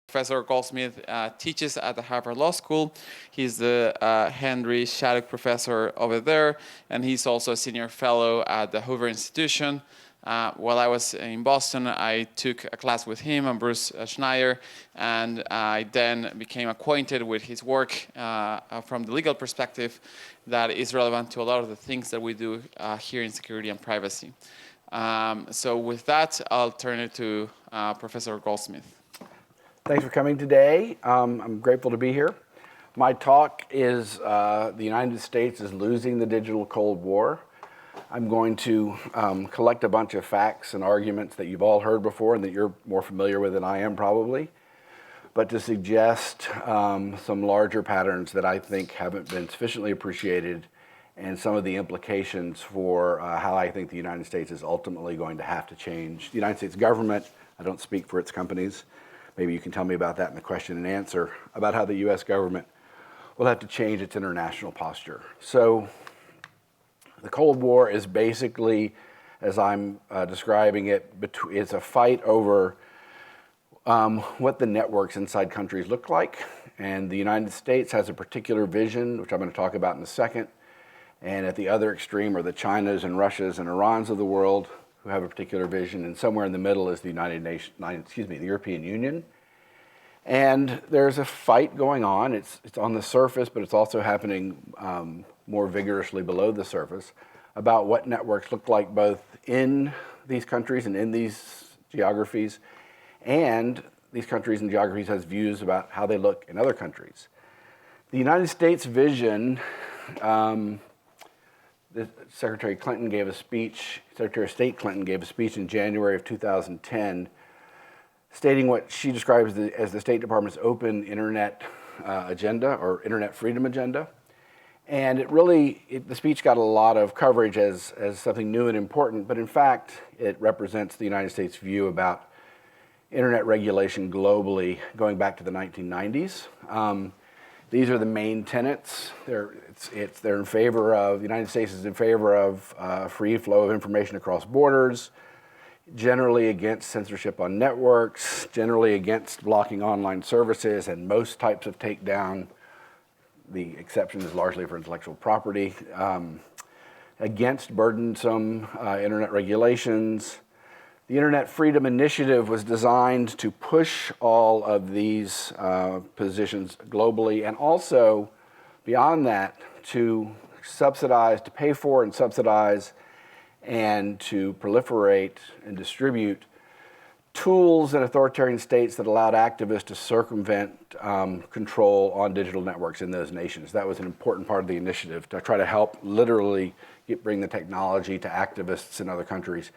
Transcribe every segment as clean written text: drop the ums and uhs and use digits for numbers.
Professor Goldsmith teaches at the Harvard Law School. He's the Henry Shattuck Professor over there, and he's also a senior fellow at the Hoover Institution. While I was in Boston, I took a class with him and Bruce Schneier, and I then became acquainted with his work from the legal perspective that is relevant to a lot of the things that we do here in security and privacy. So with that, I'll turn it to Professor Goldsmith. Thanks for coming today. I'm grateful to be here. My talk is the United States is losing the digital Cold War. I'm going to collect a bunch of facts and arguments that you've all heard before and that you're more familiar with than I am probably, but to suggest some larger patterns that I think haven't been sufficiently appreciated and some of the implications for how I think the United States is ultimately going to have to change. The United States government, I don't speak for its companies, maybe you can tell me about that in the question and answer, about how the US government will have to change its international posture. So the Cold War is basically, as I'm describing it, it's a fight over what the networks inside countries look like. And the United States has a particular vision, which I'm going to talk about in a second. And at the other extreme are the Chinas and Russias and Irans of the world, who have a particular vision, and somewhere in the middle is the the European Union. And there's a fight going on. It's on the surface, but it's also happening more vigorously below the surface about what networks look like both in these countries and in these geographies, and these countries and geographies has views about how they look in other countries. The United States vision, Secretary Clinton gave a speech, Secretary of State Clinton gave a speech in January of 2010 stating what she describes as the State Department's open internet agenda or internet freedom agenda. And the speech got a lot of coverage as something new and important, but in fact, it represents the United States' view about internet regulation globally going back to the 1990s. These are the main tenets. They're in favor of, the United States is in favor of free flow of information across borders, generally against censorship on networks, generally against blocking online services and most types of takedown. The exception is largely for intellectual property, against burdensome internet regulations. The Internet Freedom Initiative was designed to push all of these positions globally, and also, beyond that, to subsidize, to pay for and subsidize, and to proliferate and distribute tools in authoritarian states that allowed activists to circumvent control on digital networks in those nations. That was an important part of the initiative, to try to help literally bring the technology to activists in other countries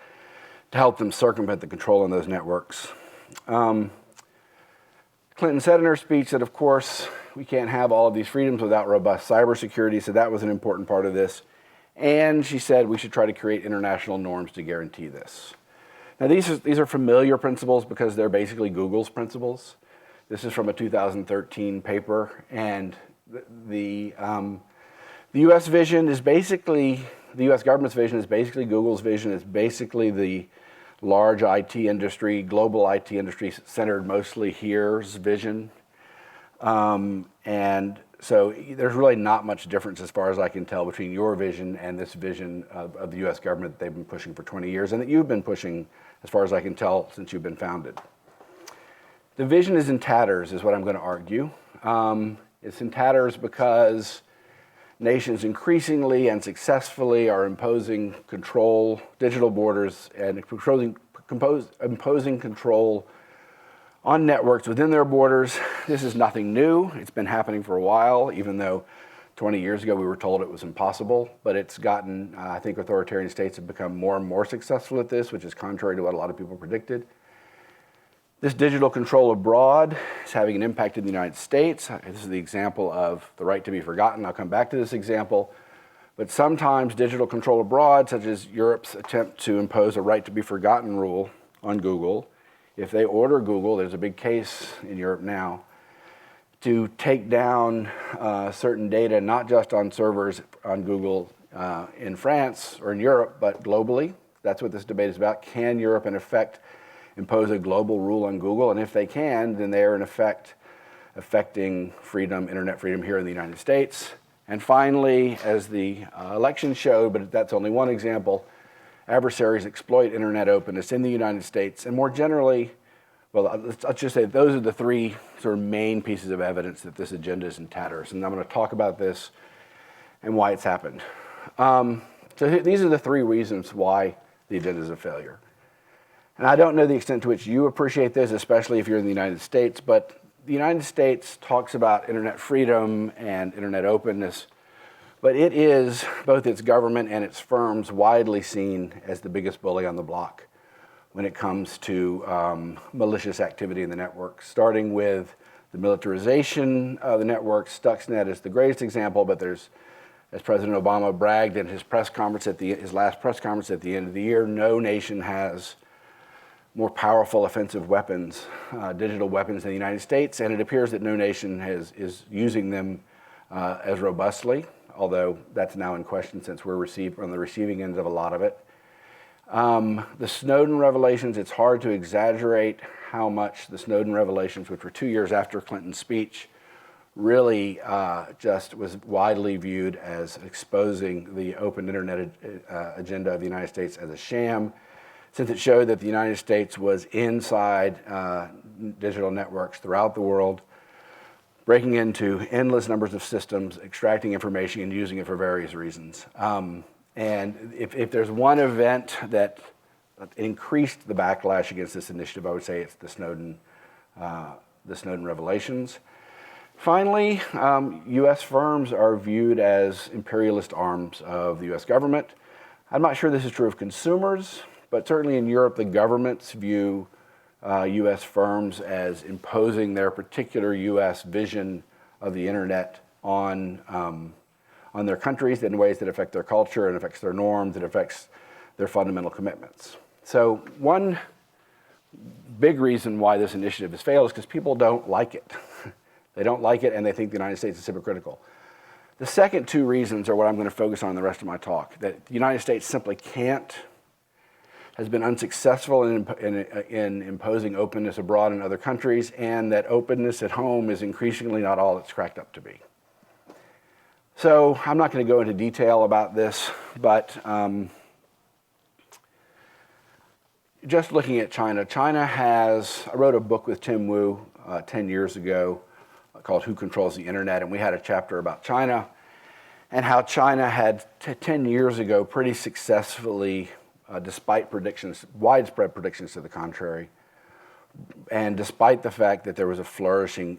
to help them circumvent the control on those networks. Clinton said in her speech that, of course, we can't have all of these freedoms without robust cybersecurity, so that was an important part of this. And she said we should try to create international norms to guarantee this. Now, these are familiar principles because they're basically Google's principles. This is from a 2013 paper, and the U.S. vision is basically, the U.S. government's vision is basically Google's vision. It's basically the large IT industry, global IT industry centered mostly here's vision. And so there's really not much difference as far as I can tell between your vision and this vision of the US government that they've been pushing for 20 years and that you've been pushing as far as I can tell since you've been founded. The vision is in tatters is what I'm going to argue. It's in tatters because nations increasingly and successfully are imposing control, digital borders, and imposing control on networks within their borders. This is nothing new. It's been happening for a while, even though 20 years ago we were told it was impossible. But it's gotten, I think authoritarian states have become more and more successful at this, which is contrary to what a lot of people predicted. This digital control abroad is having an impact in the United States. This is the example of the right to be forgotten. I'll come back to this example. But sometimes digital control abroad, such as Europe's attempt to impose a right to be forgotten rule on Google, if they order Google, there's a big case in Europe now, to take down certain data, not just on servers on Google in France or in Europe, but globally. That's what this debate is about. Can Europe, in effect, impose a global rule on Google? And if they can, then they are, in effect, affecting freedom, internet freedom here in the United States. And finally, as the election showed, but that's only one example, adversaries exploit internet openness in the United States. And more generally, well, let's just say those are the three sort of main pieces of evidence that this agenda is in tatters. And I'm going to talk about this and why it's happened. So these are the three reasons why the agenda is a failure. And I don't know the extent to which you appreciate this, especially if you're in the United States, but the United States talks about internet freedom and internet openness, but it is, both its government and its firms, widely seen as the biggest bully on the block when it comes to malicious activity in the network, starting with the militarization of the network. Stuxnet is the greatest example, but there's, as President Obama bragged in his press conference his last press conference at the end of the year, no nation has more powerful offensive weapons, digital weapons in the United States, and it appears that no nation is using them as robustly, although that's now in question since we're on the receiving end of a lot of it. The Snowden revelations, it's hard to exaggerate how much the Snowden revelations, which were 2 years after Clinton's speech, really just was widely viewed as exposing the open internet agenda of the United States as a sham, since it showed that the United States was inside digital networks throughout the world, breaking into endless numbers of systems, extracting information and using it for various reasons. And if there's one event that increased the backlash against this initiative, I would say it's the Snowden revelations. Finally, U.S. firms are viewed as imperialist arms of the U.S. government. I'm not sure this is true of consumers, but certainly in Europe, the governments view U.S. firms as imposing their particular U.S. vision of the internet on their countries in ways that affect their culture and affects their norms, it affects their fundamental commitments. So one big reason why this initiative has failed is because people don't like it. They don't like it, and they think the United States is hypocritical. The second two reasons are what I'm going to focus on in the rest of my talk, that the United States simply has been unsuccessful in imposing openness abroad in other countries, and that openness at home is increasingly not all it's cracked up to be. So I'm not going to go into detail about this, but just looking at China, I wrote a book with Tim Wu 10 years ago called Who Controls the Internet, and we had a chapter about China and how China had 10 years ago pretty successfully, despite widespread predictions to the contrary, and despite the fact that there was flourishing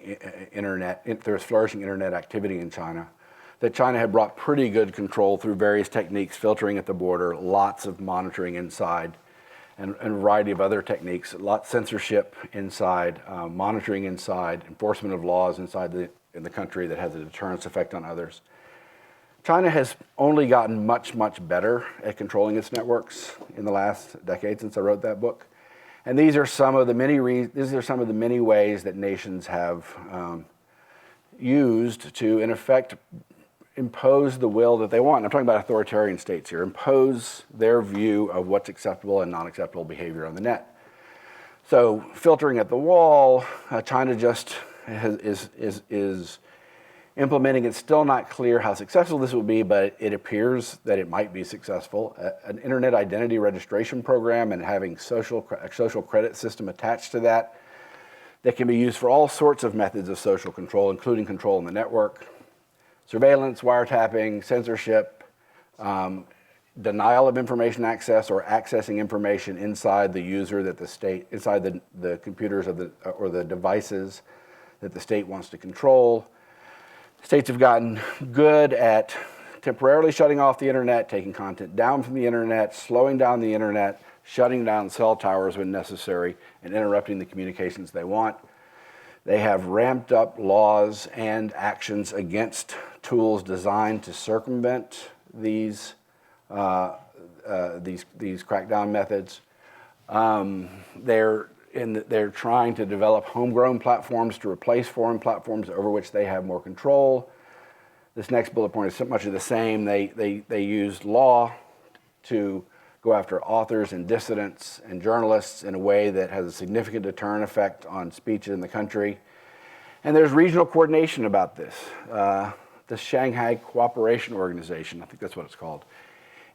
internet activity in China, that China had brought pretty good control through various techniques, filtering at the border, lots of monitoring inside, and a variety of other techniques, censorship inside, monitoring inside, enforcement of laws inside in the country that has a deterrence effect on others. China has only gotten much, much better at controlling its networks in the last decade since I wrote that book. And these are some of the many ways that nations have used to, in effect, impose the will that they want. I'm talking about authoritarian states here, impose their view of what's acceptable and non-acceptable behavior on the net. So filtering at the wall, China just is implementing. It's still not clear how successful this will be, but it appears that it might be successful. An internet identity registration program and having a social credit system attached to that can be used for all sorts of methods of social control, including control in the network. Surveillance, wiretapping, censorship, denial of information access or accessing information inside the user that the state, inside the computers or the devices that the state wants to control. States have gotten good at temporarily shutting off the internet, taking content down from the internet, slowing down the internet, shutting down cell towers when necessary, and interrupting the communications they want. They have ramped up laws and actions against tools designed to circumvent these crackdown methods. They're trying to develop homegrown platforms to replace foreign platforms over which they have more control. This next bullet point is much of the same. They use law to go after authors and dissidents and journalists in a way that has a significant deterrent effect on speech in the country. And there's regional coordination about this. The Shanghai Cooperation Organization, I think that's what it's called,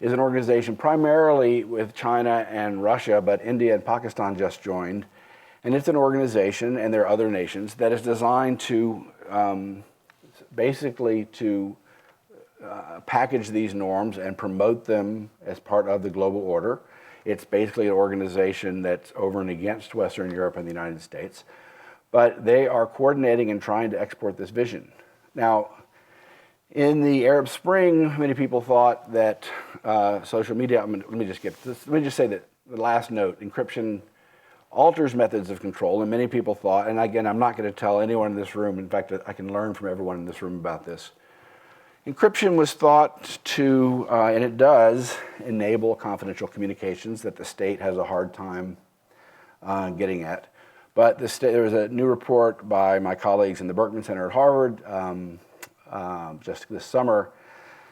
is an organization primarily with China and Russia, but India and Pakistan just joined. And it's an organization, and there are other nations, that is designed to basically to package these norms and promote them as part of the global order. It's basically an organization that's over and against Western Europe and the United States. But they are coordinating and trying to export this vision. Now, in the Arab Spring, many people thought that social media, let me just say that the last note, encryption alters methods of control, and many people thought, and again, I'm not going to tell anyone in this room, in fact, I can learn from everyone in this room about this. Encryption was thought to, and it does, enable confidential communications that the state has a hard time getting at. But there was a new report by my colleagues in the Berkman Center at Harvard just this summer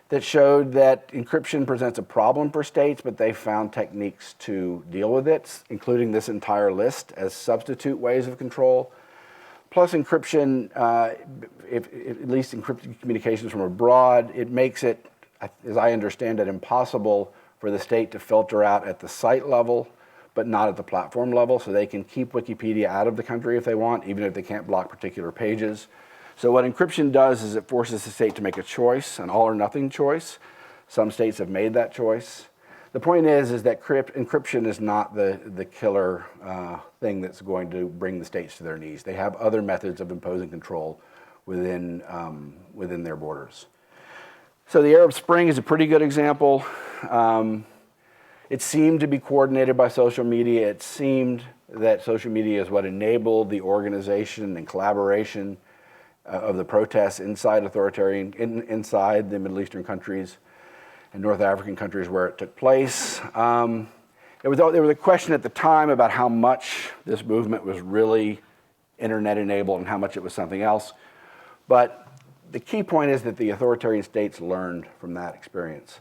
that showed that encryption presents a problem for states, but they found techniques to deal with it, including this entire list as substitute ways of control. Plus encryption, at least encrypted communications from abroad, it makes it, as I understand it, impossible for the state to filter out at the site level, but not at the platform level, so they can keep Wikipedia out of the country if they want, even if they can't block particular pages. So what encryption does is it forces the state to make a choice, an all or nothing choice. Some states have made that choice. The point is that encryption is not the killer thing that's going to bring the states to their knees. They have other methods of imposing control within their borders. So the Arab Spring is a pretty good example. It seemed to be coordinated by social media. It seemed that social media is what enabled the organization and collaboration of the protests inside inside the Middle Eastern countries and North African countries where it took place. There was a question at the time about how much this movement was really internet enabled and how much it was something else. But the key point is that the authoritarian states learned from that experience.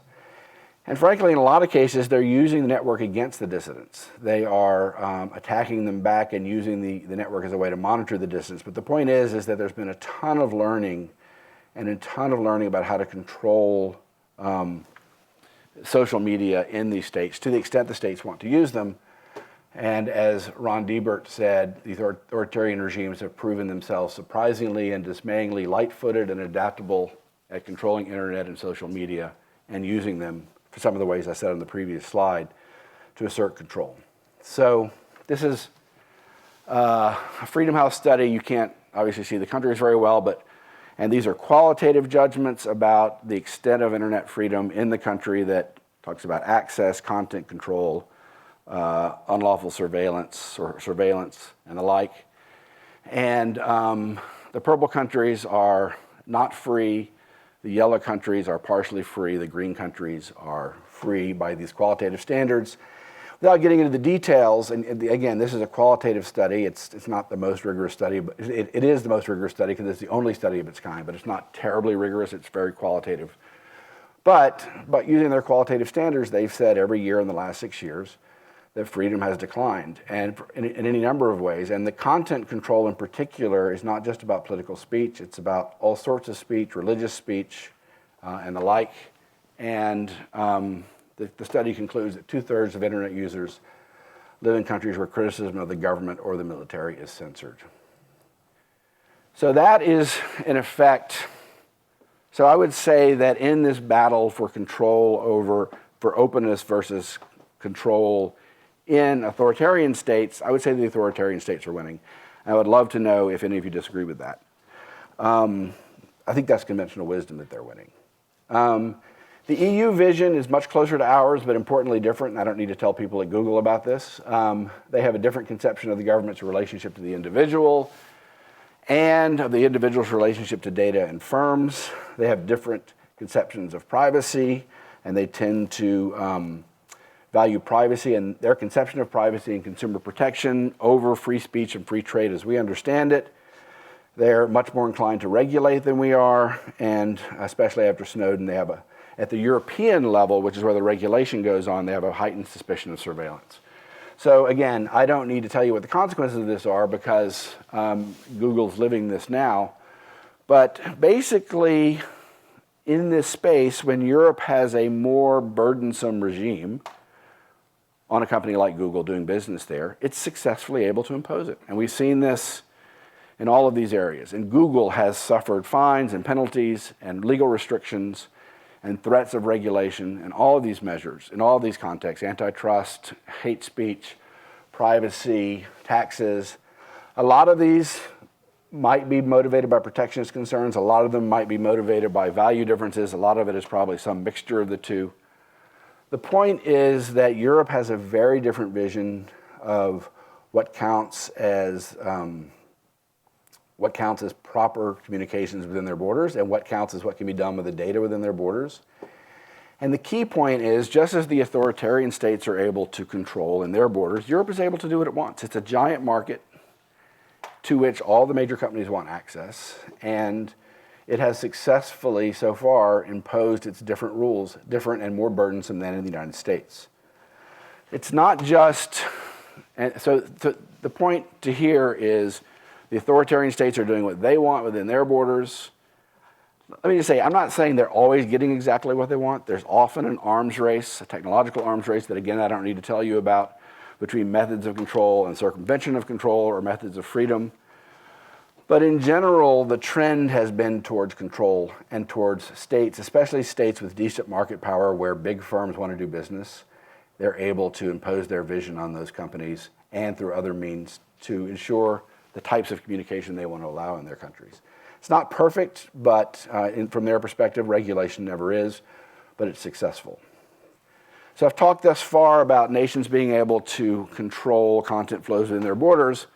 And frankly, in a lot of cases, they're using the network against the dissidents. They are attacking them back and using the network as a way to monitor the dissidents. But the point is that there's been a ton of learning about how to control social media in these states to the extent the states want to use them. And as Ron Deibert said, the authoritarian regimes have proven themselves surprisingly and dismayingly light-footed and adaptable at controlling internet and social media and using them for some of the ways I said on the previous slide to assert control. So this is a Freedom House study. You can't obviously see the countries very well, and these are qualitative judgments about the extent of internet freedom in the country that talks about access, content control, unlawful surveillance and the like. And the purple countries are not free. The yellow countries are partially free. The green countries are free by these qualitative standards. Without getting into the details, and again, this is a qualitative study. It's not the most rigorous study, but it is the most rigorous study because it's the only study of its kind, but it's not terribly rigorous. It's very qualitative. But using their qualitative standards, they've said every year in the last 6 years that freedom has declined, and in any number of ways. And the content control in particular is not just about political speech. It's about all sorts of speech, religious speech, and the like. And the study concludes that 2/3 of internet users live in countries where criticism of the government or the military is censored. So that is, in effect, so I would say that in this battle for control for openness versus control in authoritarian states, I would say the authoritarian states are winning. I would love to know if any of you disagree with that. I think that's conventional wisdom that they're winning. The EU vision is much closer to ours, but importantly different, and I don't need to tell people at Google about this. They have a different conception of the government's relationship to the individual and of the individual's relationship to data and firms. They have different conceptions of privacy, and they tend to value privacy and their conception of privacy and consumer protection over free speech and free trade as we understand it. They're much more inclined to regulate than we are, and especially after Snowden, they have At the European level, which is where the regulation goes on, they have a heightened suspicion of surveillance. So again, I don't need to tell you what the consequences of this are because Google's living this now. But basically, in this space, when Europe has a more burdensome regime on a company like Google doing business there, it's successfully able to impose it. And we've seen this in all of these areas. And Google has suffered fines and penalties and legal restrictions and threats of regulation and all of these measures in all of these contexts: antitrust, hate speech, privacy, taxes. A lot of these might be motivated by protectionist concerns. A lot of them might be motivated by value differences. A lot of it is probably some mixture of the two. The point is that Europe has a very different vision of what counts as proper communications within their borders and what counts as what can be done with the data within their borders. And the key point is, just as the authoritarian states are able to control in their borders, Europe is able to do what it wants. It's a giant market to which all the major companies want access, and it has successfully so far imposed its different rules, different and more burdensome than in the United States. It's not just, and so the point to here is the authoritarian states are doing what they want within their borders. Let me just say, I'm not saying they're always getting exactly what they want. There's often an arms race, a technological arms race that, again, I don't need to tell you about, between methods of control and circumvention of control or methods of freedom. But in general, the trend has been towards control and towards states, especially states with decent market power where big firms want to do business. They're able to impose their vision on those companies and through other means to ensure the types of communication they want to allow in their countries. It's not perfect, but from their perspective, regulation never is, but it's successful. So I've talked thus far about nations being able to control content flows within their borders,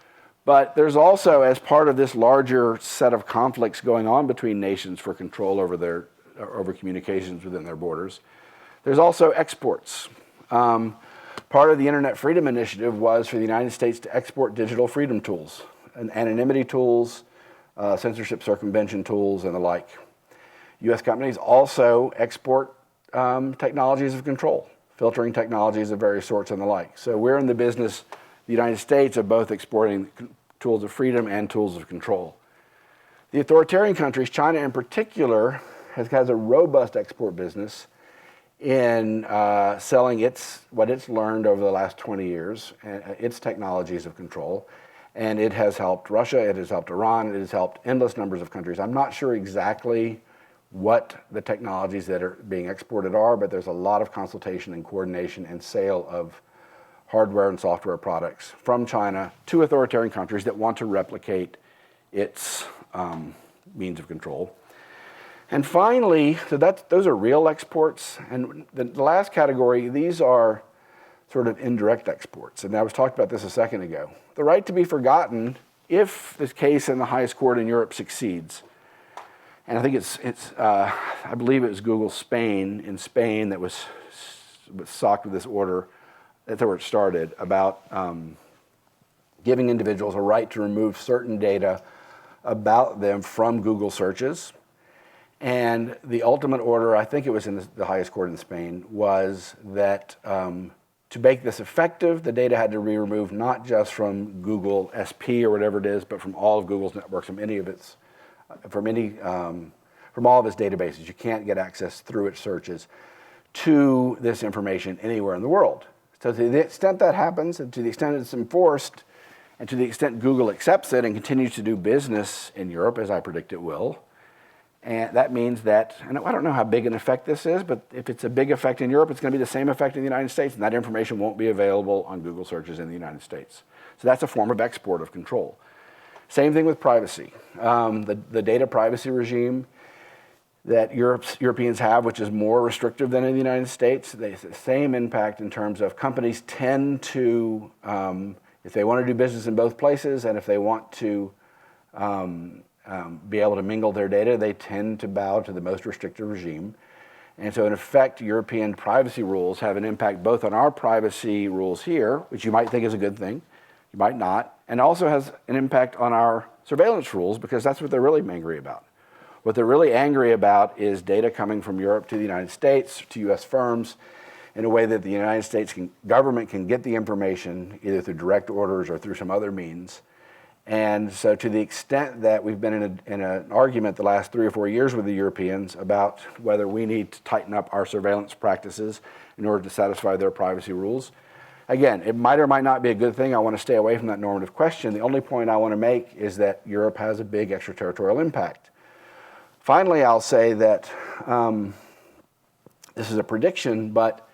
but there's also, as part of this larger set of conflicts going on between nations for control over communications within their borders, there's also exports. Part of the Internet Freedom Initiative was for the United States to export digital freedom tools, and anonymity tools, censorship circumvention tools, and the like. U.S. companies also export technologies of control, filtering technologies of various sorts and the like. So we're in the business, the United States, of both exporting tools of freedom and tools of control. The authoritarian countries, China in particular, has a robust export business in selling what it's learned over the last 20 years, its technologies of control. And it has helped Russia, it has helped Iran, it has helped endless numbers of countries. I'm not sure exactly what the technologies that are being exported are, but there's a lot of consultation and coordination and sale of hardware and software products from China to authoritarian countries that want to replicate its means of control. And finally, so those are real exports. And the last category, these are sort of indirect exports. And I was talking about this a second ago. The right to be forgotten, if this case in the highest court in Europe succeeds, and I think I believe it was Google Spain in Spain that was socked with this order. That's where it started, about giving individuals a right to remove certain data about them from Google searches. And the ultimate order, I think it was in the highest court in Spain, was that to make this effective, the data had to be removed not just from Google SP or whatever it is, but from all of Google's networks, from all of its databases. You can't get access through its searches to this information anywhere in the world. So to the extent that happens, and to the extent it's enforced, and to the extent Google accepts it and continues to do business in Europe, as I predict it will, and that means that, and I don't know how big an effect this is, but if it's a big effect in Europe, it's going to be the same effect in the United States, and that information won't be available on Google searches in the United States. So that's a form of export of control. Same thing with privacy. The data privacy regime that Europeans have, which is more restrictive than in the United States, they have the same impact in terms of companies tend to, if they want to do business in both places, and if they want to be able to mingle their data, they tend to bow to the most restrictive regime. And so in effect, European privacy rules have an impact both on our privacy rules here, which you might think is a good thing, you might not, and also has an impact on our surveillance rules, because that's what they're really angry about. What they're really angry about is data coming from Europe to the United States, to US firms, in a way that the United States government can get the information either through direct orders or through some other means. And so to the extent that we've been in an argument the last 3 or 4 years with the Europeans about whether we need to tighten up our surveillance practices in order to satisfy their privacy rules, again, it might or might not be a good thing. I want to stay away from that normative question. The only point I want to make is that Europe has a big extraterritorial impact. Finally, I'll say that this is a prediction, but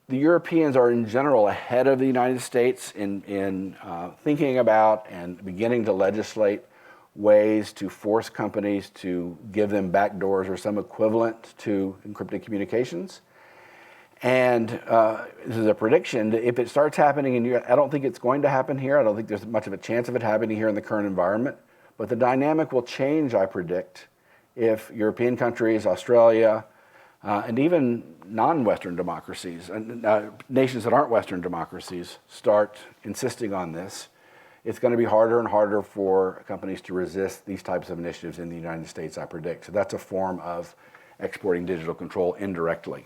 the Europeans are in general ahead of the United States in thinking about and beginning to legislate ways to force companies to give them backdoors or some equivalent to encrypted communications. And this is a prediction that if it starts happening in Europe, I don't think it's going to happen here. I don't think there's much of a chance of it happening here in the current environment. But the dynamic will change, I predict, if European countries, Australia, and even non-Western democracies, nations that aren't Western democracies, start insisting on this. It's going to be harder and harder for companies to resist these types of initiatives in the United States, I predict. So that's a form of exporting digital control indirectly.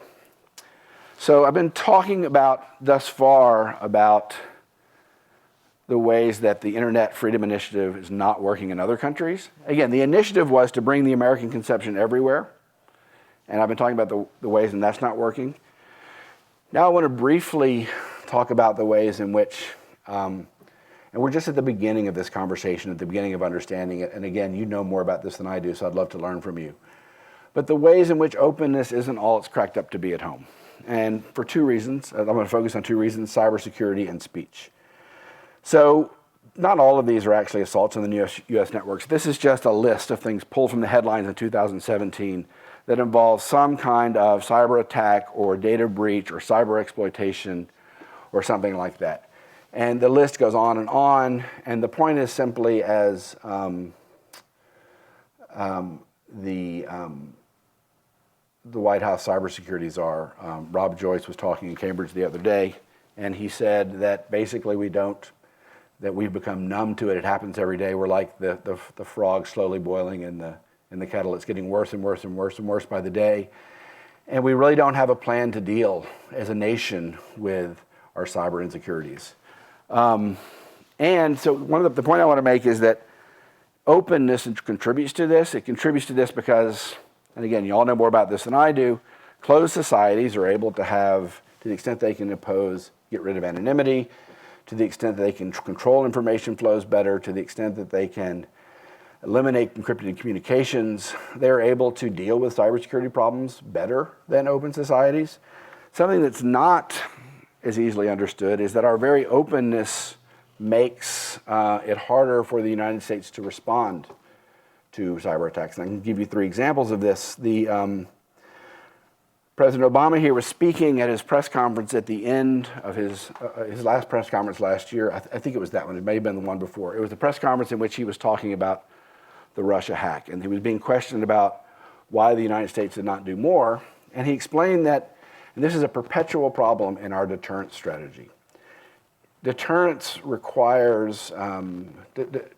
So I've been talking about thus far about the ways that the Internet Freedom Initiative is not working in other countries. Again, the initiative was to bring the American conception everywhere. And I've been talking about the ways and that's not working. Now I want to briefly talk about the ways in which, and we're just at the beginning of this conversation, at the beginning of understanding it. And again, you know more about this than I do, so I'd love to learn from you. But the ways in which openness isn't all it's cracked up to be at home. And for 2 reasons, I'm going to focus on 2 reasons: cybersecurity and speech. So not all of these are actually assaults on the US networks. This is just a list of things pulled from the headlines in 2017 that involves some kind of cyber attack or data breach or cyber exploitation or something like that. And the list goes on, and the point is simply as the White House cybersecurity czar, Rob Joyce, was talking in Cambridge the other day, and he said that basically we've become numb to it. It happens every day. We're like the frog slowly boiling in the kettle. It's getting worse and worse and worse and worse by the day. And we really don't have a plan to deal as a nation with our cyber insecurities. And so the point I want to make is that openness contributes to this. It contributes to this because, and again, you all know more about this than I do, closed societies are able to have, to the extent they can get rid of anonymity, to the extent that they can control information flows better, to the extent that they can eliminate encrypted communications, they're able to deal with cybersecurity problems better than open societies. Something that's not as easily understood is that our very openness makes it harder for the United States to respond to cyber attacks. And I can give you 3 examples of this. President Obama here was speaking at his press conference at the end of his last press conference last year. I think it was that one. It may have been the one before. It was the press conference in which he was talking about the Russia hack. And he was being questioned about why the United States did not do more. And he explained that, and this is a perpetual problem in our deterrence strategy. Deterrence requires, to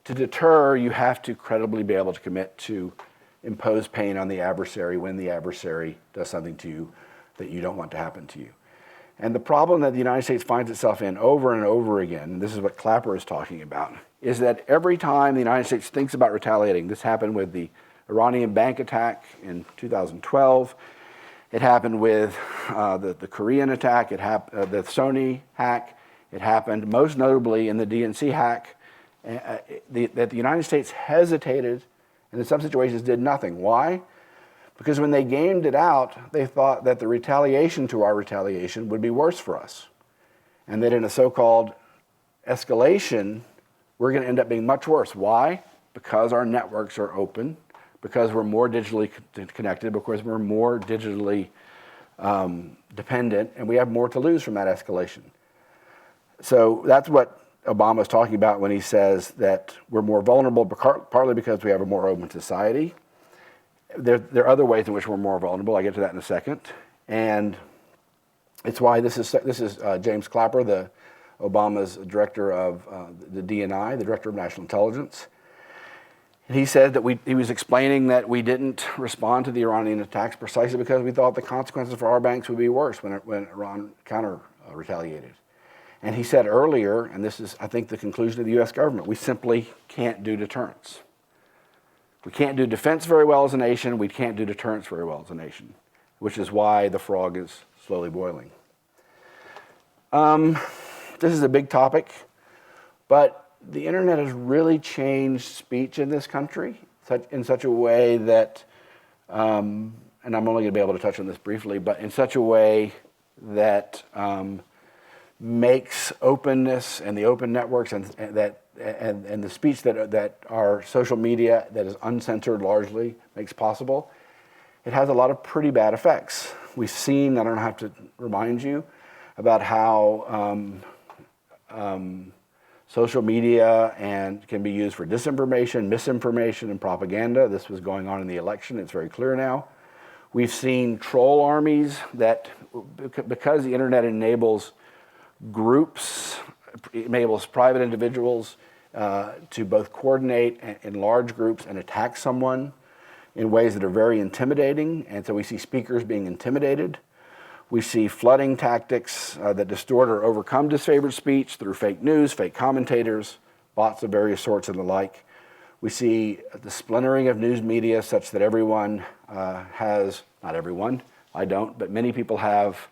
deter, you have to credibly be able to commit to impose pain on the adversary when the adversary does something to you that you don't want to happen to you. And the problem that the United States finds itself in over and over again, and this is what Clapper is talking about, is that every time the United States thinks about retaliating, this happened with the Iranian bank attack in 2012, it happened with the Korean attack, the Sony hack, it happened most notably in the DNC hack, that the United States hesitated and in some situations did nothing. Why? Because when they gamed it out, they thought that the retaliation to our retaliation would be worse for us. And that in a so-called escalation, we're going to end up being much worse. Why? Because our networks are open, because we're more digitally connected, because we're more digitally dependent, and we have more to lose from that escalation. So that's what Obama's talking about when he says that we're more vulnerable, partly because we have a more open society. There are other ways in which we're more vulnerable. I'll get to that in a second. And it's why this is James Clapper, Obama's director of the DNI, the Director of National Intelligence. And he said that he was explaining that we didn't respond to the Iranian attacks precisely because we thought the consequences for our banks would be worse when Iran retaliated. And he said earlier, and this is, I think, the conclusion of the US government, we simply can't do deterrence. We can't do defense very well as a nation, we can't do deterrence very well as a nation, which is why the frog is slowly boiling. This is a big topic, but the internet has really changed speech in this country in such a way that, and I'm only going to be able to touch on this briefly, but in such a way that makes openness and the open networks and the speech that our social media that is uncensored largely makes possible, it has a lot of pretty bad effects. We've seen, I don't have to remind you, about how social media can be used for disinformation, misinformation, and propaganda. This was going on in the election. It's very clear now. We've seen troll armies that, because the internet enables groups, enables private individuals to both coordinate in large groups and attack someone in ways that are very intimidating. And so we see speakers being intimidated. We see flooding tactics that distort or overcome disfavored speech through fake news, fake commentators, bots of various sorts and the like. We see the splintering of news media such that everyone has, not everyone, I don't, but many people have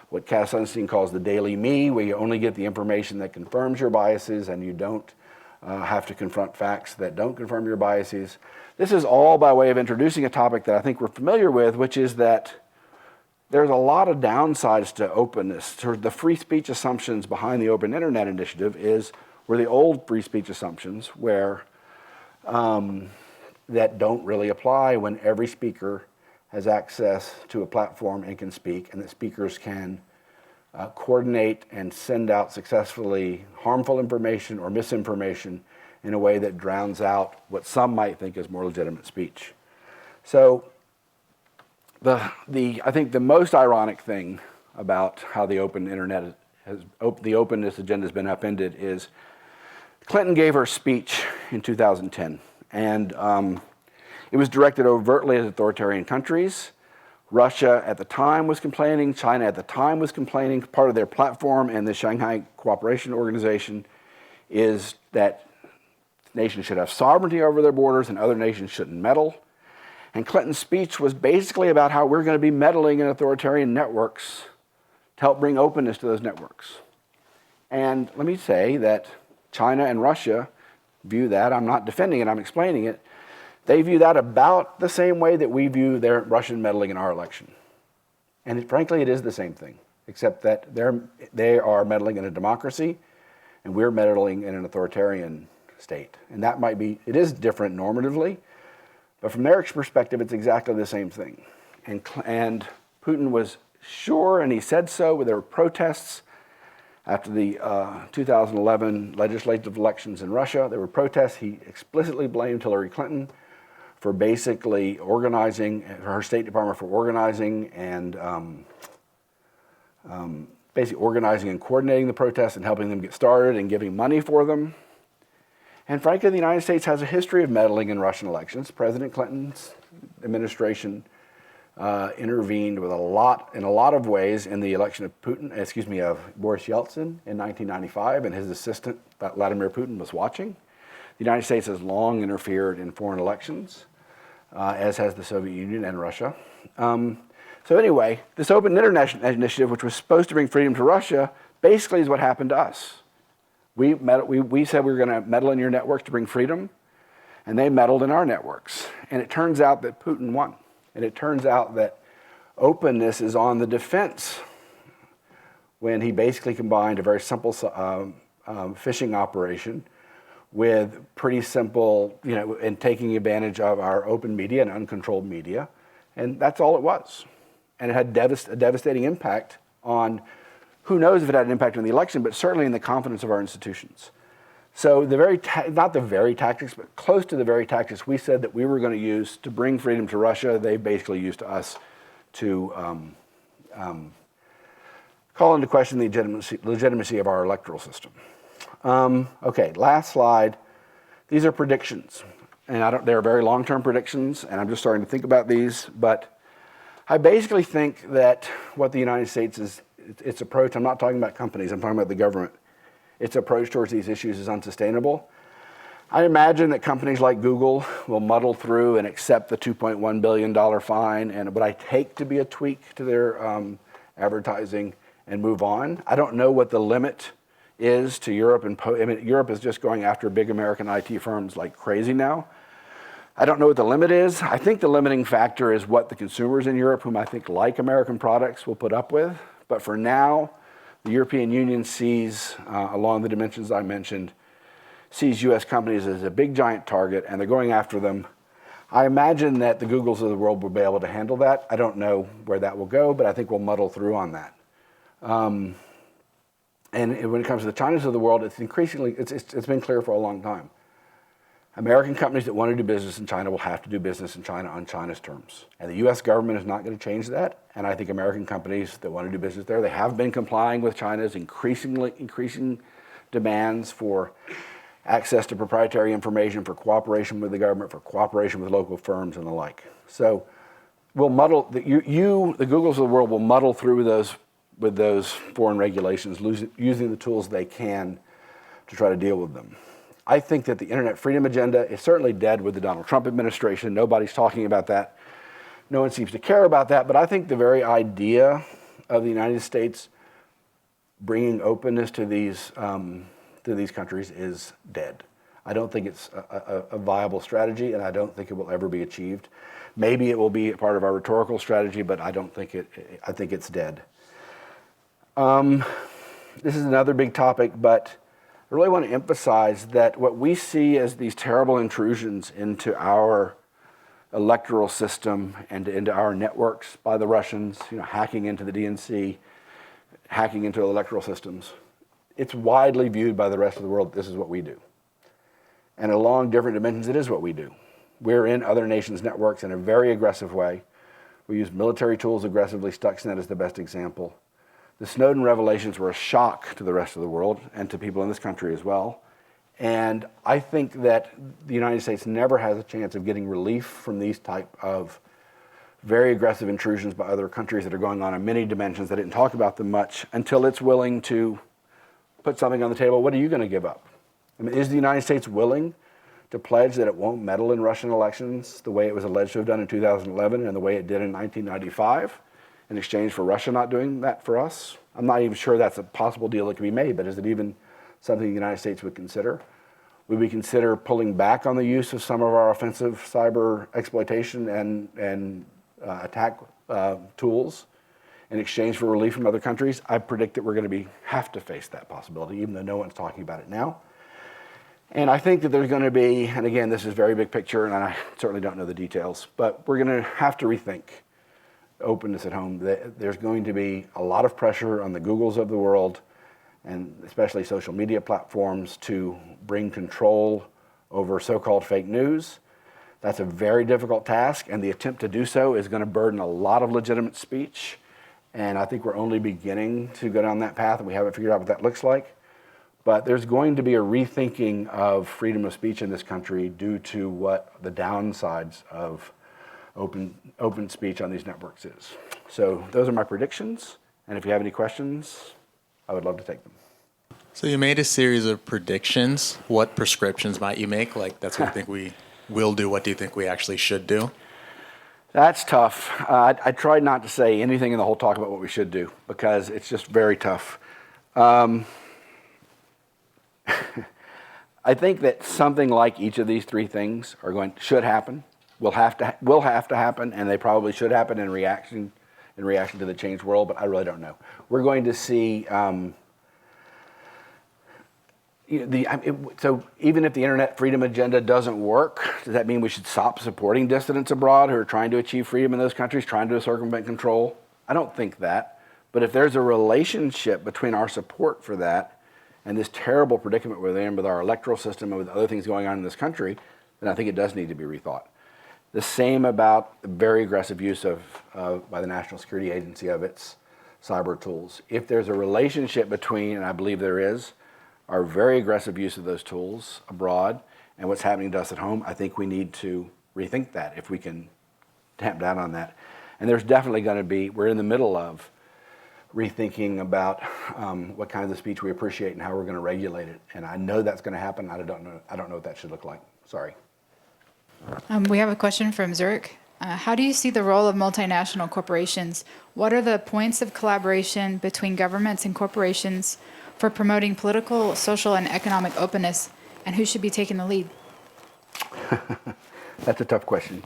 what Cass Sunstein calls the daily me, where you only get the information that confirms your biases and you don't have to confront facts that don't confirm your biases. This is all by way of introducing a topic that I think we're familiar with, which is that there's a lot of downsides to openness. The free speech assumptions behind the Open Internet Initiative were the old free speech assumptions where that don't really apply when every speaker has access to a platform and can speak, and that speakers can coordinate and send out successfully harmful information or misinformation in a way that drowns out what some might think is more legitimate speech. So I think the most ironic thing about how the open internet the openness agenda has been upended is Clinton gave her speech in 2010, and it was directed overtly at authoritarian countries. Russia at the time was complaining, China at the time was complaining. Part of their platform and the Shanghai Cooperation Organization is that nations should have sovereignty over their borders and other nations shouldn't meddle. And Clinton's speech was basically about how we're going to be meddling in authoritarian networks to help bring openness to those networks. And let me say that China and Russia view that, I'm not defending it, I'm explaining it, they view that about the same way that we view their Russian meddling in our election. And frankly, it is the same thing, except that they are meddling in a democracy and we're meddling in an authoritarian state. And that might be, it is different normatively, but from their perspective, it's exactly the same thing. And Putin was sure, and he said so, there were protests after the 2011 legislative elections in Russia. There were protests. He explicitly blamed Hillary Clinton for basically organizing, her State Department for organizing and basically organizing and coordinating the protests and helping them get started and giving money for them. And frankly, the United States has a history of meddling in Russian elections. President Clinton's administration intervened in a lot of ways in the election of Boris Yeltsin in 1995, and his assistant, Vladimir Putin, was watching. The United States has long interfered in foreign elections, as has the Soviet Union and Russia. So anyway, this Open Internet Initiative, which was supposed to bring freedom to Russia, basically is what happened to us. We said we were going to meddle in your networks to bring freedom, and they meddled in our networks. And it turns out that Putin won. And it turns out that openness is on the defense when he basically combined a very simple phishing operation with pretty simple, and taking advantage of our open media and uncontrolled media. And that's all it was. And it had a devastating impact on, who knows if it had an impact on the election, but certainly in the confidence of our institutions. So not the very tactics, but close to the very tactics we said that we were going to use to bring freedom to Russia, they basically used to us to call into question the legitimacy of our electoral system. Okay, last slide. These are predictions. and they're very long-term predictions, and I'm just starting to think about these, but I basically think that what the United States its approach, I'm not talking about companies, I'm talking about the government, its approach towards these issues is unsustainable. I imagine that companies like Google will muddle through and accept the $2.1 billion fine and what I take to be a tweak to their advertising and move on. I don't know what the limit is to Europe. Europe is just going after big American IT firms like crazy now. I don't know what the limit is. I think the limiting factor is what the consumers in Europe, whom I think like American products, will put up with. But for now, the European Union sees, along the dimensions I mentioned, sees U.S. companies as a big giant target, and they're going after them. I imagine that the Googles of the world will be able to handle that. I don't know where that will go, but I think we'll muddle through on that. And when it comes to the Chinas of the world, it's been clear for a long time. American companies that want to do business in China will have to do business in China on China's terms. And the U.S. government is not going to change that. And I think American companies that want to do business there, they have been complying with China's increasing demands for access to proprietary information, for cooperation with the government, for cooperation with local firms and the like. So we'll muddle, the Googles of the world will muddle through with those foreign regulations, using the tools they can to try to deal with them. I think that the internet freedom agenda is certainly dead with the Donald Trump administration. Nobody's talking about that. No one seems to care about that. But I think the very idea of the United States bringing openness to these countries is dead. I don't think it's a viable strategy, and I don't think it will ever be achieved. Maybe it will be a part of our rhetorical strategy, but I don't think I think it's dead. This is another big topic, but I really want to emphasize that what we see as these terrible intrusions into our electoral system and into our networks by the Russians, hacking into the DNC, hacking into electoral systems, it's widely viewed by the rest of the world that this is what we do. And along different dimensions, it is what we do. We're in other nations' networks in a very aggressive way. We use military tools aggressively. Stuxnet is the best example. The Snowden revelations were a shock to the rest of the world and to people in this country as well. And I think that the United States never has a chance of getting relief from these type of very aggressive intrusions by other countries that are going on in many dimensions. I didn't talk about them much until it's willing to put something on the table. What are you going to give up? I mean, is the United States willing to pledge that it won't meddle in Russian elections the way it was alleged to have done in 2011 and the way it did in 1995? In exchange for Russia not doing that for us? I'm not even sure that's a possible deal that can be made, but is it even something the United States would consider? Would we consider pulling back on the use of some of our offensive cyber exploitation and attack tools in exchange for relief from other countries? I predict that we're going to have to face that possibility, even though no one's talking about it now. And I think that there's going to be, and again, this is very big picture, and I certainly don't know the details, but we're going to have to rethink openness at home. There's going to be a lot of pressure on the Googles of the world, and especially social media platforms, to bring control over so-called fake news. That's a very difficult task, and the attempt to do so is going to burden a lot of legitimate speech. And I think we're only beginning to go down that path, and we haven't figured out what that looks like. But there's going to be a rethinking of freedom of speech in this country due to what the downsides of open speech on these networks is. So those are my predictions, and if you have any questions, I would love to take them. So you made a series of predictions. What prescriptions might you make? Like, that's what you think we will do. What do you think we actually should do? That's tough. I tried not to say anything in the whole talk about what we should do because it's just very tough. I think that something like each of these three things should happen. Will have to happen, and they probably should happen in reaction to the changed world. But I really don't know. We're going to see. So even if the internet freedom agenda doesn't work, does that mean we should stop supporting dissidents abroad who are trying to achieve freedom in those countries, trying to circumvent control? I don't think that. But if there's a relationship between our support for that and this terrible predicament we're in with our electoral system and with other things going on in this country, then I think it does need to be rethought. The same about the very aggressive use by the National Security Agency of its cyber tools. If there's a relationship between, and I believe there is, our very aggressive use of those tools abroad and what's happening to us at home, I think we need to rethink that if we can tamp down on that. And there's definitely going to be, we're in the middle of rethinking about what kinds of speech we appreciate and how we're going to regulate it. And I know that's going to happen. I don't know what that should look like. Sorry. We have a question from Zurich. How do you see the role of multinational corporations? What are the points of collaboration between governments and corporations for promoting political, social, and economic openness, and who should be taking the lead? That's a tough question.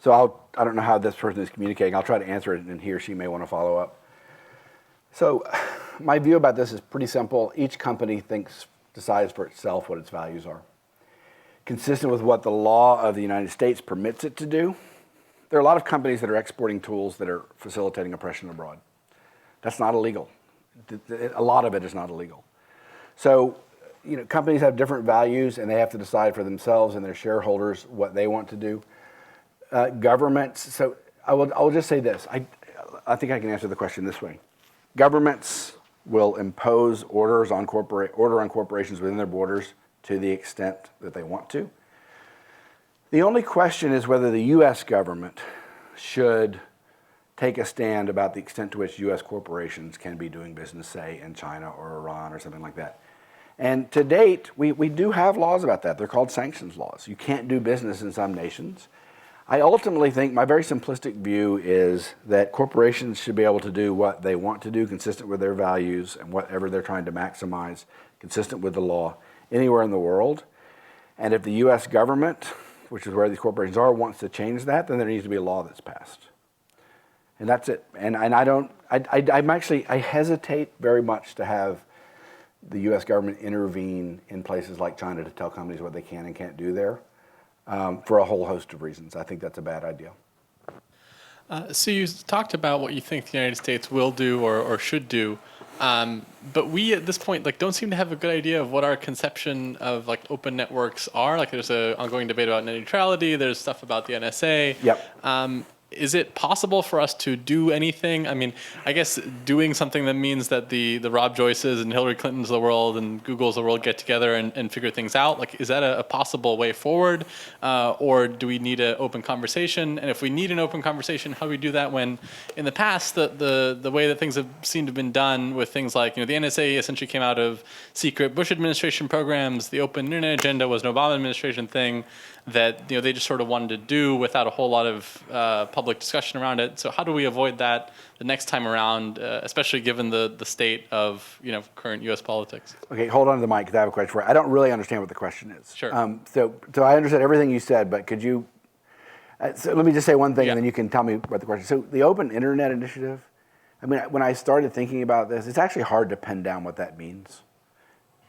So I don't know how this person is communicating. I'll try to answer it, and he or she may want to follow up. So my view about this is pretty simple. Each company decides for itself what its values are, consistent with what the law of the United States permits it to do. There are a lot of companies that are exporting tools that are facilitating oppression abroad. That's not illegal. A lot of it is not illegal. So, companies have different values, and they have to decide for themselves and their shareholders what they want to do. Governments. So I will just say this. I think I can answer the question this way. Governments will impose order on corporations within their borders to the extent that they want to. The only question is whether the U.S. government should take a stand about the extent to which U.S. corporations can be doing business, say, in China or Iran or something like that. And to date, we do have laws about that. They're called sanctions laws. You can't do business in some nations. I ultimately think my very simplistic view is that corporations should be able to do what they want to do, consistent with their values and whatever they're trying to maximize, consistent with the law, anywhere in the world. And if the U.S. government, which is where these corporations are, wants to change that, then there needs to be a law that's passed. And that's it. And I hesitate very much to have the U.S. government intervene in places like China to tell companies what they can and can't do there. For a whole host of reasons. I think that's a bad idea. So you talked about what you think the United States will do or should do, but we at this point don't seem to have a good idea of what our conception of open networks are. There's an ongoing debate about net neutrality. There's stuff about the NSA. Yep. Is it possible for us to do anything? I mean, I guess doing something that means that the Rob Joyces and Hillary Clintons of the world and Googles of the world get together and figure things out. Is that a possible way forward? Or do we need an open conversation? And if we need an open conversation, how do we do that when in the past, the way that things have seemed to have been done with things like, the NSA essentially came out of secret Bush administration programs. The open internet agenda was an Obama administration thing that they just sort of wanted to do without a whole lot of public discussion around it. So how do we avoid that the next time around, especially given the state of current U.S. politics? Okay, hold on to the mic because I have a question for you. I don't really understand what the question is. Sure. So I understood everything you said, but could you? So let me just say one thing, Yeah. and then you can tell me what the question is. So the Open Internet Initiative. I mean, when I started thinking about this, it's actually hard to pin down what that means.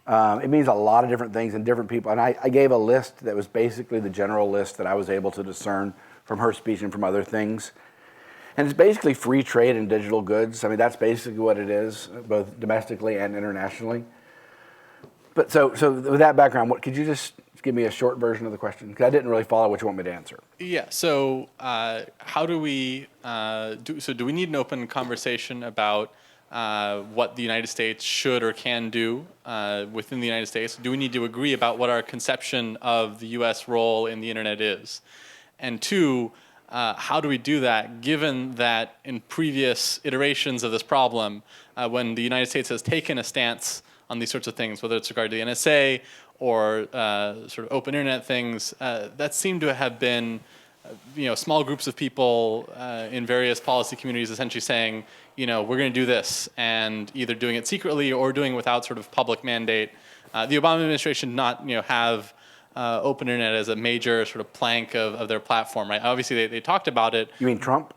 It means a lot of different things and different people. And I gave a list that was basically the general list that I was able to discern from her speech and from other things. And it's basically free trade in digital goods. I mean, that's basically what it is, both domestically and internationally. But so with that background, could you just give me a short version of the question? Because I didn't really follow what you want me to answer. Yeah. So how do we do we need an open conversation about what the United States should or can do within the United States? Do we need to agree about what our conception of the U.S. role in the internet is? And two, how do we do that given that in previous iterations of this problem, when the United States has taken a stance on these sorts of things, whether it's regard to the NSA or sort of open internet things, that seem to have been small groups of people in various policy communities essentially saying, we're going to do this, and either doing it secretly or doing it without sort of public mandate. The Obama administration did not have open internet as a major sort of plank of their platform, right? Obviously, they talked about it. You mean Trump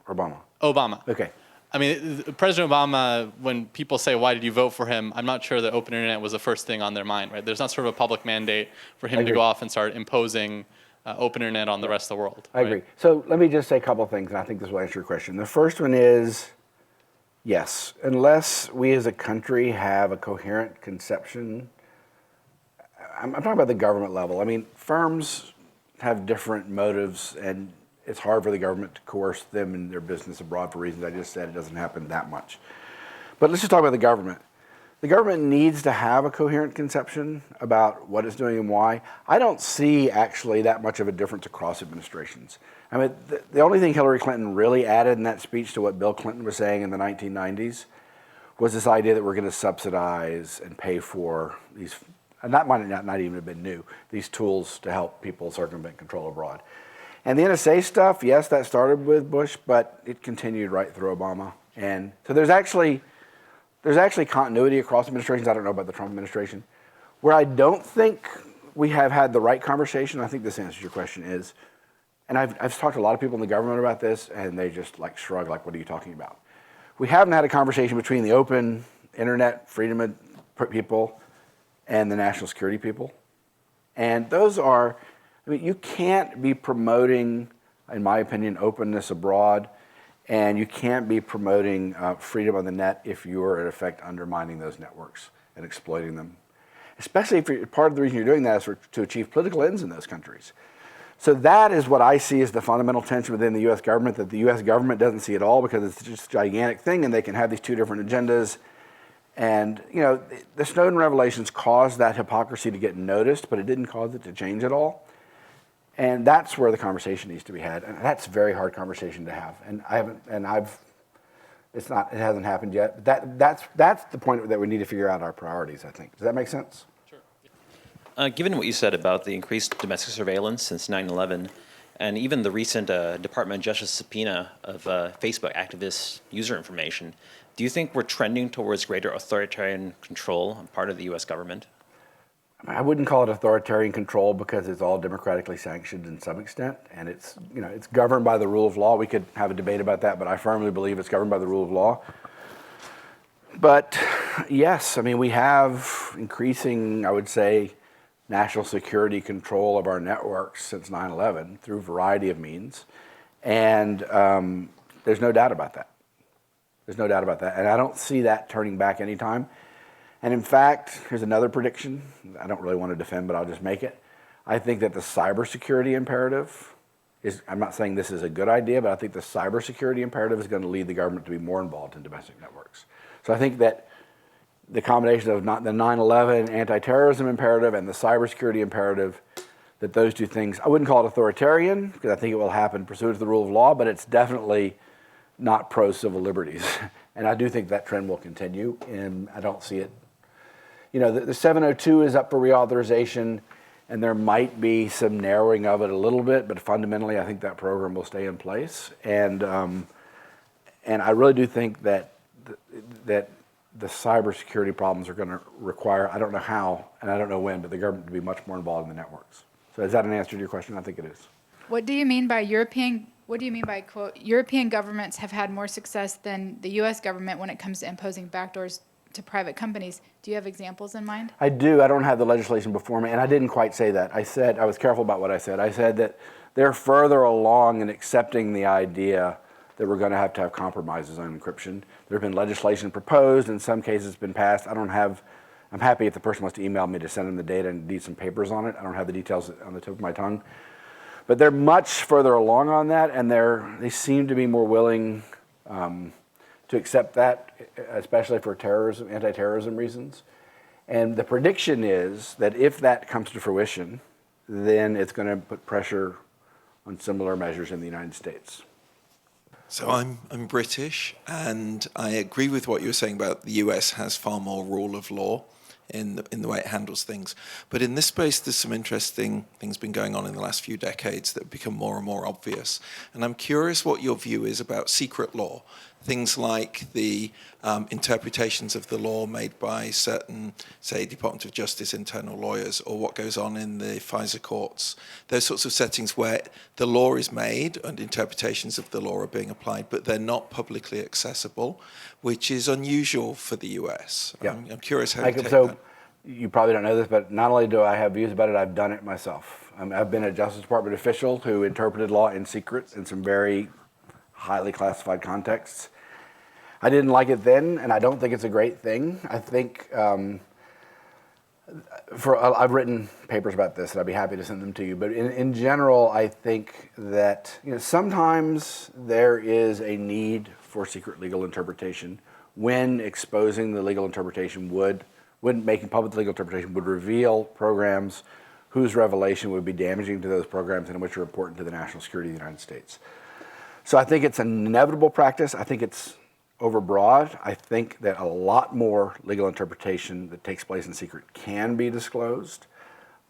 or Obama? Obama. Okay. I mean, President Obama, when people say, why did you vote for him? I'm not sure that open internet was the first thing on their mind, right? There's not sort of a public mandate for him to go off and start imposing open internet on the rest of the world. I agree. So let me just say a couple of things, and I think this will answer your question. The first one is, yes, unless we as a country have a coherent conception, I'm talking about the government level. I mean, firms have different motives, and it's hard for the government to coerce them in their business abroad for reasons I just said. It doesn't happen that much. But let's just talk about the government. the government needs to have a coherent conception about what it's doing and why. I don't see actually that much of a difference across administrations. I mean, the only thing Hillary Clinton really added in that speech to what Bill Clinton was saying in the 1990s was this idea that we're going to subsidize and pay for these, and that might not even have been new, these tools to help people circumvent control abroad. And the NSA stuff, yes, that started with Bush, but it continued right through Obama. And so there's actually continuity across administrations. I don't know about the Trump administration. Where I don't think we have had the right conversation, I think this answers your question, is, and I've talked to a lot of people in the government about this, and they just like shrug, like, what are you talking about? We haven't had a conversation between the open internet freedom of people and the national security people. And those are, I mean, you can't be promoting, in my opinion, openness abroad, and you can't be promoting freedom on the net if you're, in effect, undermining those networks and exploiting them. Especially if part of the reason you're doing that is to achieve political ends in those countries. So that is what I see as the fundamental tension within the U.S. government, that the U.S. government doesn't see at all because it's just a gigantic thing and they can have these two different agendas. And, you know, the Snowden revelations caused that hypocrisy to get noticed, but it didn't cause it to change at all. And that's where the conversation needs to be had. And that's a very hard conversation to have. And it hasn't happened yet. But that's the point that we need to figure out our priorities, I think. Does that make sense? Given what you said about the increased domestic surveillance since 9/11, and even the recent Department of Justice subpoena of Facebook activists' user information, do you think we're trending towards greater authoritarian control on part of the U.S. government? I wouldn't call it authoritarian control because it's all democratically sanctioned in some extent, and it's governed by the rule of law. We could have a debate about that, but I firmly believe it's governed by the rule of law. But yes, I mean, we have increasing, I would say, national security control of our networks since 9/11 through a variety of means, and there's no doubt about that. There's no doubt about that, and I don't see that turning back anytime. And in fact, here's another prediction. I don't really want to defend, but I'll just make it. I think that the cybersecurity imperative is, I'm not saying this is a good idea, but I think the cybersecurity imperative is going to lead the government to be more involved in domestic networks. So I think that the combination of the 9/11 anti-terrorism imperative and the cybersecurity imperative, that those two things, I wouldn't call it authoritarian, because I think it will happen pursuant to the rule of law, but it's definitely not pro-civil liberties. And I do think that trend will continue, and I don't see it. You know, the 702 is up for reauthorization, and there might be some narrowing of it a little bit, but fundamentally I think that program will stay in place. And I really do think that the cybersecurity problems are going to require, I don't know how, and I don't know when, but the government to be much more involved in the networks. So is that an answer to your question? I think it is. What do you mean by quote, European governments have had more success than the U.S. government when it comes to imposing backdoors to private companies? Do you have examples in mind? I do. I don't have the legislation before me, and I didn't quite say that. I was careful about what I said. I said that they're further along in accepting the idea that we're going to have compromises on encryption. There have been legislation proposed. In some cases, it's been passed. I'm happy if the person wants to email me to send them the data and need some papers on it. I don't have the details on the tip of my tongue. But they're much further along on that, and they seem to be more willing to accept that, especially for anti-terrorism reasons. And the prediction is that if that comes to fruition, then it's going to put pressure on similar measures in the United States. So I'm British, and I agree with what you were saying about the US has far more rule of law in the way it handles things. But in this space, there's some interesting things been going on in the last few decades that have become more and more obvious. And I'm curious what your view is about secret law. Things like the interpretations of the law made by certain, say, Department of Justice internal lawyers, or what goes on in the FISA courts. Those sorts of settings where the law is made and interpretations of the law are being applied, but they're not publicly accessible, which is unusual for the US. Yeah. I'm curious how you take so that. You probably don't know this, but not only do I have views about it, I've done it myself. I've been a Justice Department official who interpreted law in secret in some very highly classified contexts. I didn't like it then, and I don't think it's a great thing. I think I've written papers about this, and I'd be happy to send them to you. But in general, I think that sometimes there is a need for secret legal interpretation when exposing the legal interpretation when making public the legal interpretation would reveal programs whose revelation would be damaging to those programs and which are important to the national security of the United States. So I think it's an inevitable practice. I think it's overbroad. I think that a lot more legal interpretation that takes place in secret can be disclosed.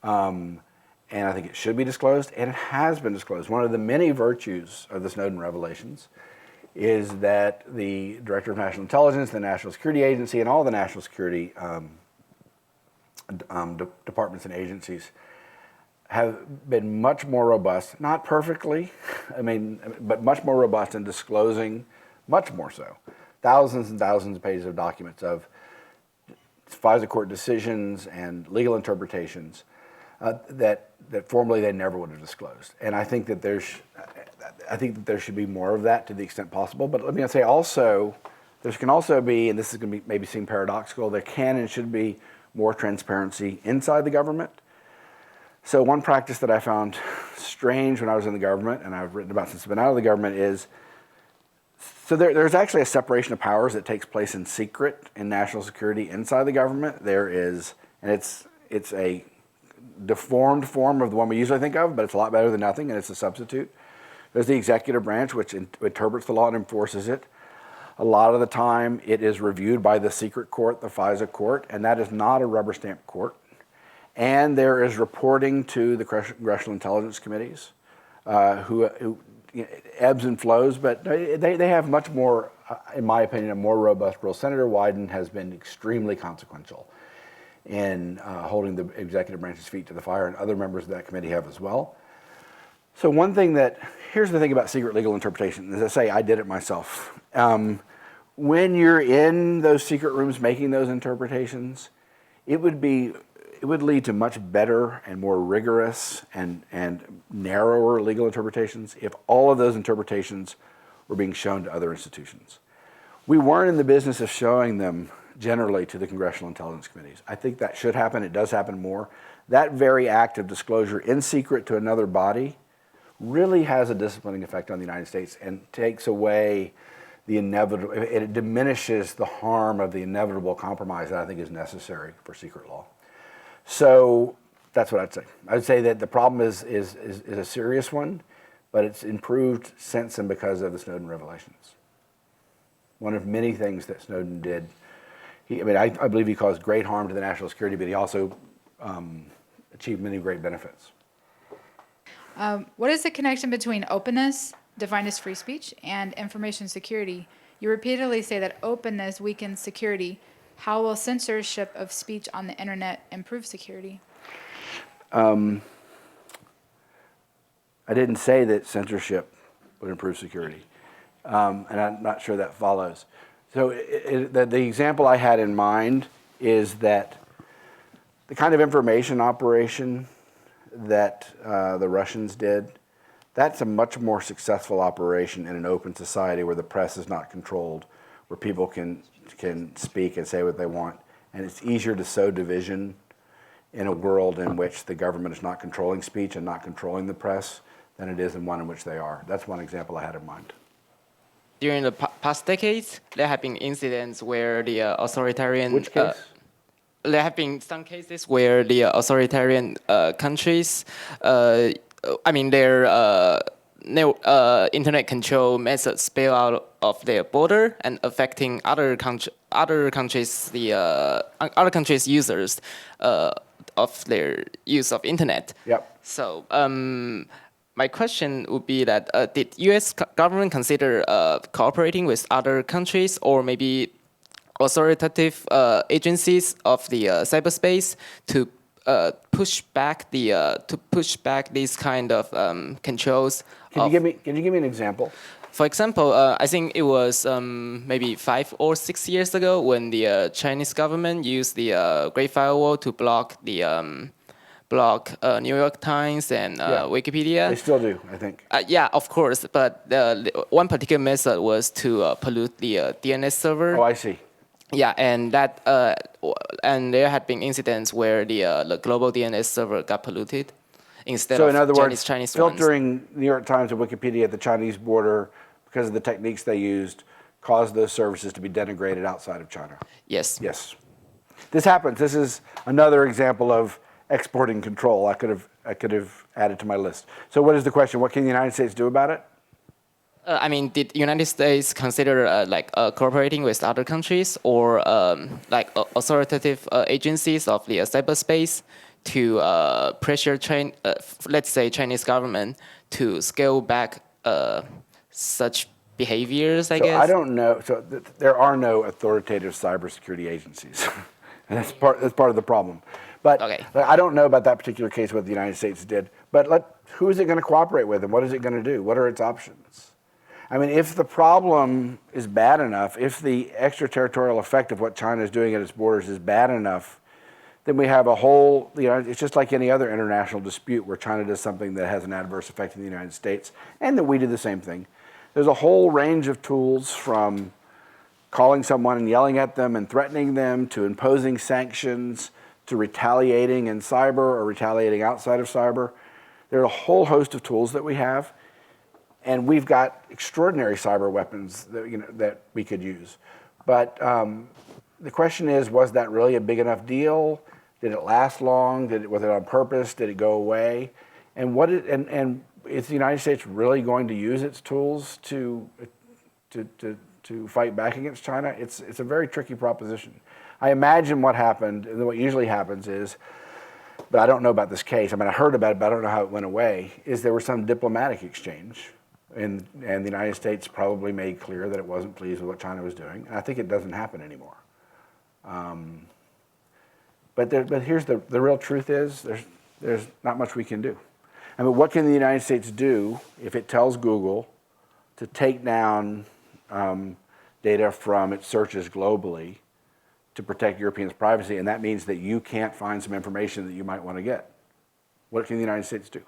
And I think it should be disclosed, and it has been disclosed. One of the many virtues of the Snowden revelations is that the Director of National Intelligence, the National Security Agency, and all the national security departments and agencies have been much more robust, not perfectly, but much more robust in disclosing, much more so, thousands and thousands of pages of documents of FISA court decisions and legal interpretations that formerly they never would have disclosed. And I think that there should be more of that to the extent possible. But let me say also, there can also be, and this is going to be maybe seem paradoxical, there can and should be more transparency inside the government. So one practice that I found strange when I was in the government, and I've written about since I've been out of the government, is so there's actually a separation of powers that takes place in secret in national security inside the government. There is, and it's a deformed form of the one we usually think of, but it's a lot better than nothing, and it's a substitute. There's the executive branch, which interprets the law and enforces it. A lot of the time, it is reviewed by the secret court, the FISA court, and that is not a rubber stamp court. And there is reporting to the Congressional Intelligence Committees, who ebbs and flows, but they have much more, in my opinion, a more robust role. Senator Wyden has been extremely consequential in holding the executive branch's feet to the fire, and other members of that committee have as well. So here's the thing about secret legal interpretation. As I say, I did it myself. When you're in those secret rooms making those interpretations, it would lead to much better and more rigorous and narrower legal interpretations if all of those interpretations were being shown to other institutions. We weren't in the business of showing them generally to the Congressional Intelligence Committees. I think that should happen. It does happen more. That very act of disclosure in secret to another body really has a disciplining effect on the United States and takes away the inevitable, it diminishes the harm of the inevitable compromise that I think is necessary for secret law. So that's what I'd say. I'd say that the problem is a serious one, but it's improved since and because of the Snowden revelations. One of many things that Snowden did. I believe he caused great harm to the national security, but he also achieved many great benefits. What is the connection between openness, defined as free speech, and information security? You repeatedly say that openness weakens security. How will censorship of speech on the internet improve security? I didn't say that censorship would improve security, and I'm not sure that follows. So the example I had in mind is that the kind of information operation that the Russians did, that's a much more successful operation in an open society where the press is not controlled, where people can speak and say what they want. And it's easier to sow division in a world in which the government is not controlling speech and not controlling the press than it is in one in which they are. That's one example I had in mind. During the past decades, there have been incidents where the authoritarian... Which case? There have been some cases where the authoritarian countries, their internet control methods spill out of their border and affecting other countries' users of their use of internet. Yep. So my question would be that did U.S. government consider cooperating with other countries or maybe authoritative agencies of the cyberspace to push back these kind of controls? Can you give me an example? For example, I think it was maybe 5 or 6 years ago when the Chinese government used the Great Firewall to block the New York Times and Wikipedia. They still do, I think. Yeah, of course. But one particular method was to pollute the DNS server. Oh, I see. Yeah, and there had been incidents where the global DNS server got polluted instead So of in other words, Chinese filtering New York Times and Wikipedia at the Chinese border because of the techniques they used cause those services to be denigrated outside of China. Yes. Yes. This happens. This is another example of exporting control. I could have added to my list. So what is the question? What can the United States do about it? I mean, did United States consider cooperating with other countries or authoritative agencies of the cyberspace to pressure, let's say, Chinese government to scale back such behaviors? I guess. I don't know. So there are no authoritative cybersecurity agencies. And that's part of the problem. But Okay. I don't know about that particular case what the United States did. But who is it going to cooperate with, and what is it going to do? What are its options? I mean, if the problem is bad enough, if the extraterritorial effect of what China is doing at its borders is bad enough, then we have a whole, it's just like any other international dispute where China does something that has an adverse effect in the United States, and that we do the same thing. There's a whole range of tools from calling someone and yelling at them and threatening them to imposing sanctions to retaliating in cyber or retaliating outside of cyber. There are a whole host of tools that we have. And we've got extraordinary cyber weapons that we could use. But the question is, was that really a big enough deal? Did it last long? Was it on purpose? Did it go away? And is the United States really going to use its tools to fight back against China? It's a very tricky proposition. I imagine what happened, and what usually happens is, but I don't know about this case. I mean, I heard about it, but I don't know how it went away, is there was some diplomatic exchange. And the United States probably made clear that it wasn't pleased with what China was doing. And I think it doesn't happen anymore. But here's the real truth is there's not much we can do. I mean, what can the United States do if it tells Google to take down data from its searches globally to protect Europeans' privacy, and that means that you can't find some information that you might want to get? What can the United States do?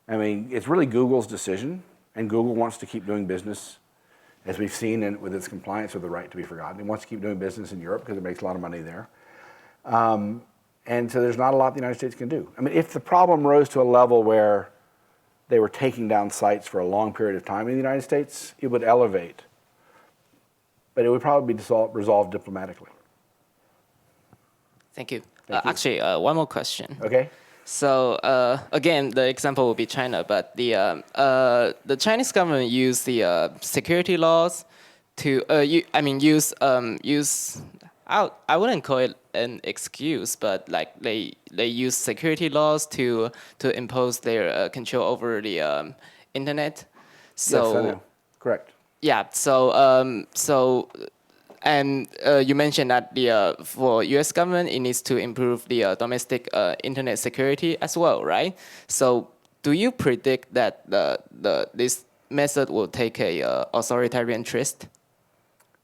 I mean, it's really Google's decision. And Google wants to keep doing business, as we've seen with its compliance with the right to be forgotten. It wants to keep doing business in Europe because it makes a lot of money there. And so there's not a lot the United States can do. I mean, if the problem rose to a level where they were taking down sites for a long period of time in the United States, it would elevate. But it would probably be resolved diplomatically. Thank you. Thank you. Actually, one more question. Okay? So again, the example will be China, but the Chinese government used the security laws to I wouldn't call it an excuse, but like they use security laws to impose their control over the internet. So Yes, I know. Correct. yeah, and you mentioned that for U.S. government, it needs to improve the domestic internet security as well, right? So, do you predict that this method will take a authoritarian twist?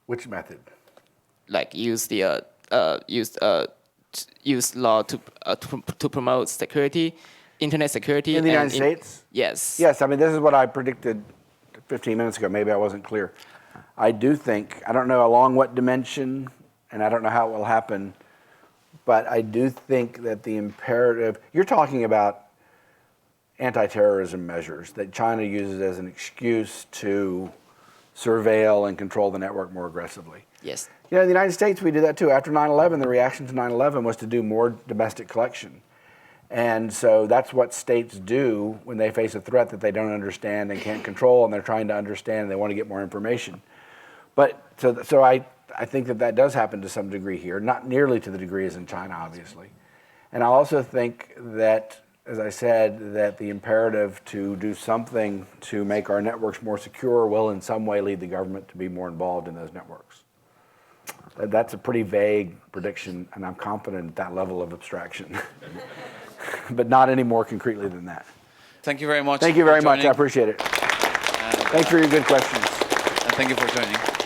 Which method? Like use law to promote security, internet security In the United States? Yes. Yes, I mean, this is what I predicted 15 minutes ago. Maybe I wasn't clear. I do think, I don't know along what dimension, and I don't know how it will happen, but I do think that the imperative, you're talking about anti-terrorism measures that China uses as an excuse to surveil and control the network more aggressively. Yes. You know, in the United States, we did that too. After 9/11, the reaction to 9/11 was to do more domestic collection. And so that's what states do when they face a threat that they don't understand and can't control, and they're trying to understand and they want to get more information. But so I think that does happen to some degree here, not nearly to the degree as in China, obviously. And I also think that, as I said, that the imperative to do something to make our networks more secure will in some way lead the government to be more involved in those networks. That's a pretty vague prediction, and I'm confident at that level of abstraction. But not any more concretely than that. Thank you very much. Thank you very much. I joining. appreciate it. And, Thanks for your good questions. and thank you for joining.